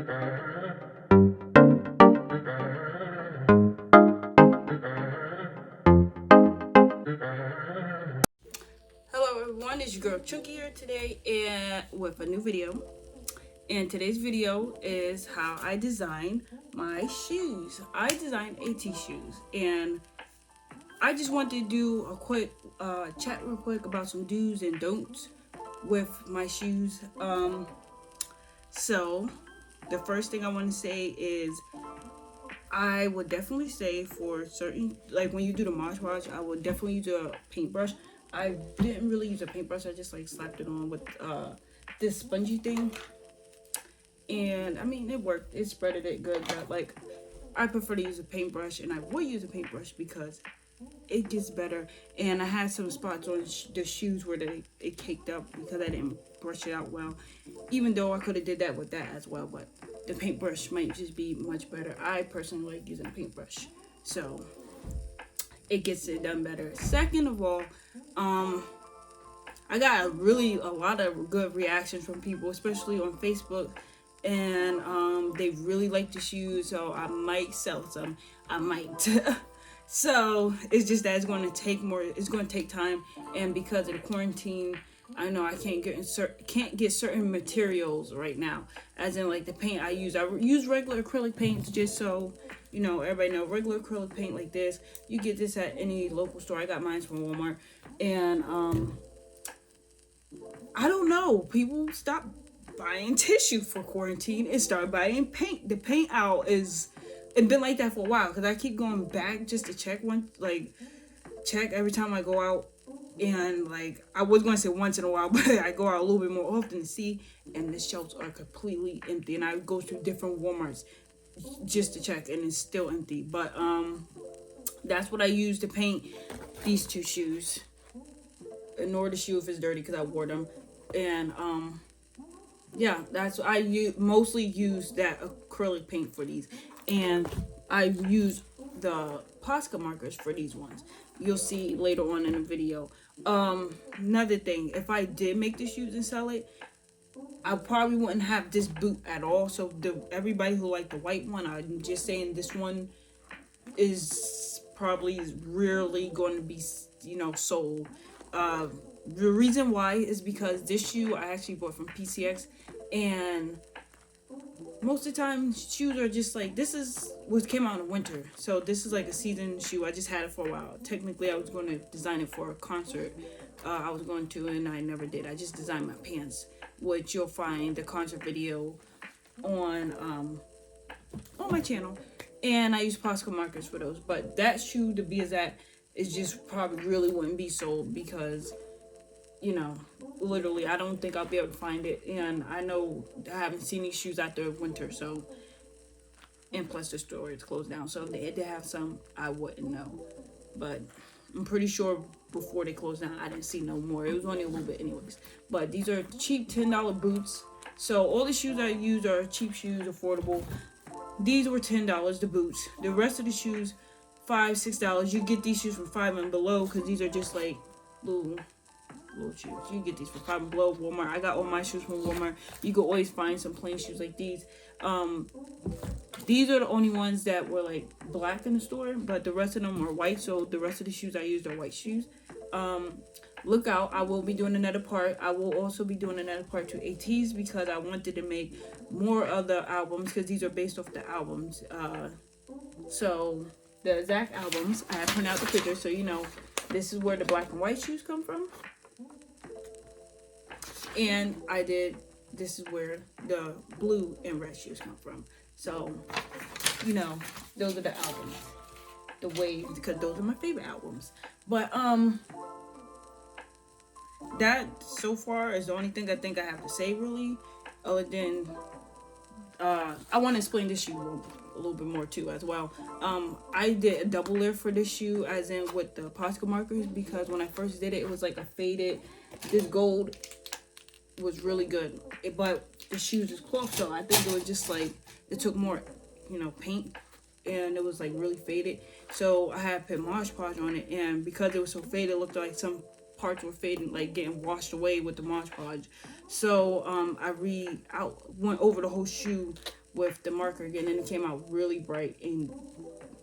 Hello everyone, it's your girl Chunky here today and with a new video. And today's video is how I design my shoes. I designed Ateez shoes and I just wanted to do a quick chat real quick about some do's and don'ts with my shoes. So the first thing I want to say is I would definitely say for certain, like when you do the Mod Podge, I would definitely use a paintbrush. I didn't really use a paintbrush. I just like slapped it on with this spongy thing, and I mean it worked. It spreaded it good, but like I prefer to use a paintbrush, and I would use a paintbrush because it gets better. And I had some spots on the shoes where it caked up because I didn't brush it out well. Even though I could have did that with that as well, but the paintbrush might just be much better. I personally like using a paintbrush, so it gets it done better. Second of all, I got a lot of good reactions from people, especially on Facebook, and they really like the shoes, so I might sell some. I might. So it's just that it's going to take more. It's going to take time, and because of the quarantine, I know I can't get certain materials right now. As in like the paint I use regular acrylic paints, just so you know, everybody know regular acrylic paint like this. You get this at any local store. I got mine from Walmart, and I don't know. People stop buying tissue for quarantine and start buying paint. The paint aisle it's been like that for a while because I keep going back just to check check every time I go out. And like I was going to say once in a while, but I go out a little bit more often to see, and the shelves are completely empty. And I go through different Walmarts just to check, and it's still empty. But that's what I use to paint these two shoes. Ignore the shoe if it's dirty because I wore them. And yeah, I mostly use that acrylic paint for these, and I use the Posca markers for these ones. You'll see later on in the video. Another thing, if I did make the shoes and sell it, I probably wouldn't have this boot at all. So everybody who liked the white one, I'm just saying this one is probably rarely going to be, sold. The reason why is because this shoe I actually bought from PCX, and most of the time shoes are just like, this is what came out in the winter, so this is like a season shoe. I just had it for a while. Technically I was going to design it for a concert I was going to, and I never did. I just designed my pants, which you'll find the concert video on my channel, and I use Posca markers for those. But that shoe, to be exact, is just probably really wouldn't be sold because literally I don't think I'll be able to find it, and I know I haven't seen these shoes after winter, so, and plus the store is closed down, so if they had to have some, I wouldn't know. But I'm pretty sure before they closed down I didn't see no more. It was only a little bit anyways. But these are cheap $10 boots, so all the shoes I use are cheap shoes, affordable. These were $10, the boots. The rest of the shoes, $5, $6. You get these shoes from 5 and below because these are just like little shoes. You get these for 5 and below. Walmart. I got all my shoes from Walmart. You can always find some plain shoes like these. These are the only ones that were like black in the store, but the rest of them are white, so the rest of the shoes I used are white shoes. Look out, I will be doing another part. I will also be doing another part to Ateez because I wanted to make more of the albums, because these are based off the albums. So the exact albums, I have printed out the pictures, so you know this is where the black and white shoes come from. And this is where the blue and red shoes come from. So, those are the albums. The way, because those are my favorite albums. But, that so far is the only thing I think I have to say, really. Other than, I want to explain this shoe a little bit more too as well. I did a double layer for this shoe, as in with the Posca markers, because when I first did it, it was like a faded, this gold was really good, but the shoes is cloth, so I think it was just like it took more paint, and it was like really faded, so I had put Mod Podge on it, and because it was so faded, it looked like some parts were fading, like getting washed away with the Mod Podge. So I went over the whole shoe with the marker again, and it came out really bright, and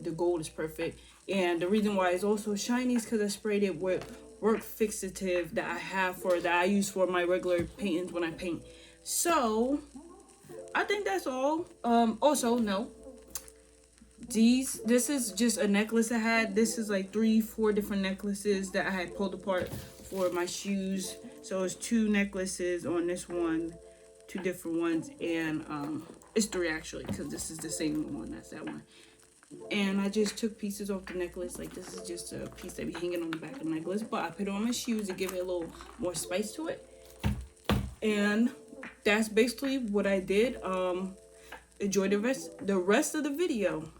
the gold is perfect. And the reason why it's also shiny is because I sprayed it with work fixative that I use for my regular paintings when I paint. So I think that's all. Also, no, this is just a necklace I had. This is like 3-4 different necklaces that I had pulled apart for my shoes. So it's 2 necklaces on this one, 2 different ones, and it's 3 actually, because this is the same one as that one. And I just took pieces off the necklace. Like, this is just a piece that be hanging on the back of the necklace, but I put it on my shoes to give it a little more spice to it. And that's basically what I did. Enjoy the rest of the video.